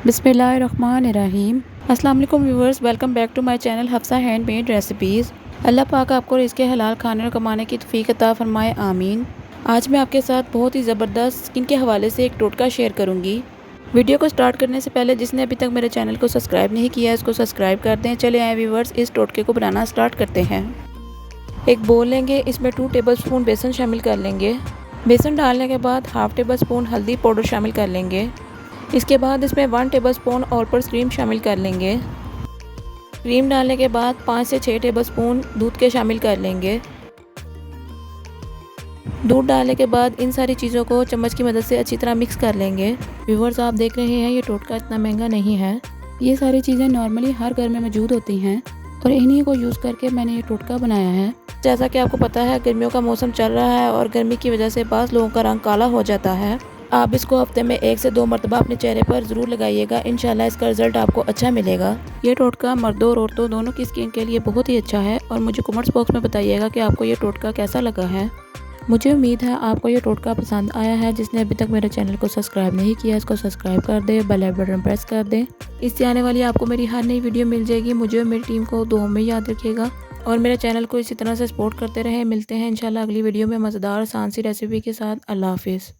बिस्मिल्लाहिर्रहमानिर्रहीम। अस्सलाम वालेकुम viewers, welcome back to my channel Hafsa handmade recipes. अल्लाह पाक आपको रिज़्क़ हलाल खाने और कमाने की तौफ़ीक अता फ़रमाए, आमीन। आज मैं आपके साथ बहुत ही ज़बरदस्त स्किन के हवाले से एक टोटका शेयर करूँगी। वीडियो को स्टार्ट करने से पहले जिसने अभी तक मेरे चैनल को सब्सक्राइब नहीं किया है उसको सब्सक्राइब कर दें। चले आए व्यूअर्स, इस टोटके को बनाना स्टार्ट करते हैं। एक बोल लेंगे, इसमें 2 टेबल स्पून बेसन शामिल कर लेंगे। बेसन डालने के बाद हाफ़ टेबल स्पून हल्दी पाउडर शामिल कर लेंगे। इसके बाद इसमें 1 table spoon all purpose cream शामिल कर लेंगे। क्रीम डालने के बाद 5 से 6 टेबल स्पून दूध के शामिल कर लेंगे। दूध डालने के बाद इन सारी चीज़ों को चम्मच की मदद से अच्छी तरह मिक्स कर लेंगे। व्यूअर्स, आप देख रहे हैं ये टोटका इतना महंगा नहीं है। ये सारी चीज़ें नॉर्मली हर घर में मौजूद होती हैं और इन्हीं को यूज़ करके मैंने ये टोटका बनाया है। जैसा कि आपको पता है, गर्मियों का मौसम चल रहा है और गर्मी की वजह से बाज़ लोगों का रंग काला हो जाता है। आप इसको हफ्ते में 1 से 2 मरतबा अपने चेहरे पर ज़रूर लगाइएगा। इंशाल्लाह इसका रिज़ल्ट आपको अच्छा मिलेगा। ये टोटका मर्दों और औरतों दोनों की स्किन के लिए बहुत ही अच्छा है और मुझे कमेंट्स बॉक्स में बताइएगा कि आपको ये टोटका कैसा लगा है। मुझे उम्मीद है आपको ये टोटका पसंद आया है। जिसने अभी तक मेरे चैनल को सब्सक्राइब नहीं किया इसको सब्सक्राइब कर दे, बेल बटन प्रेस कर दें। इससे आने वाली आपको मेरी हर नई वीडियो मिल जाएगी। मुझे और मेरी टीम को दुआ में याद रखिएगा और मेरे चैनल को इसी तरह से सपोर्ट करते रहें। मिलते हैं इंशाल्लाह अगली वीडियो में मज़ेदार आसान सी रेसिपी के साथ। अल्लाह हाफिज़।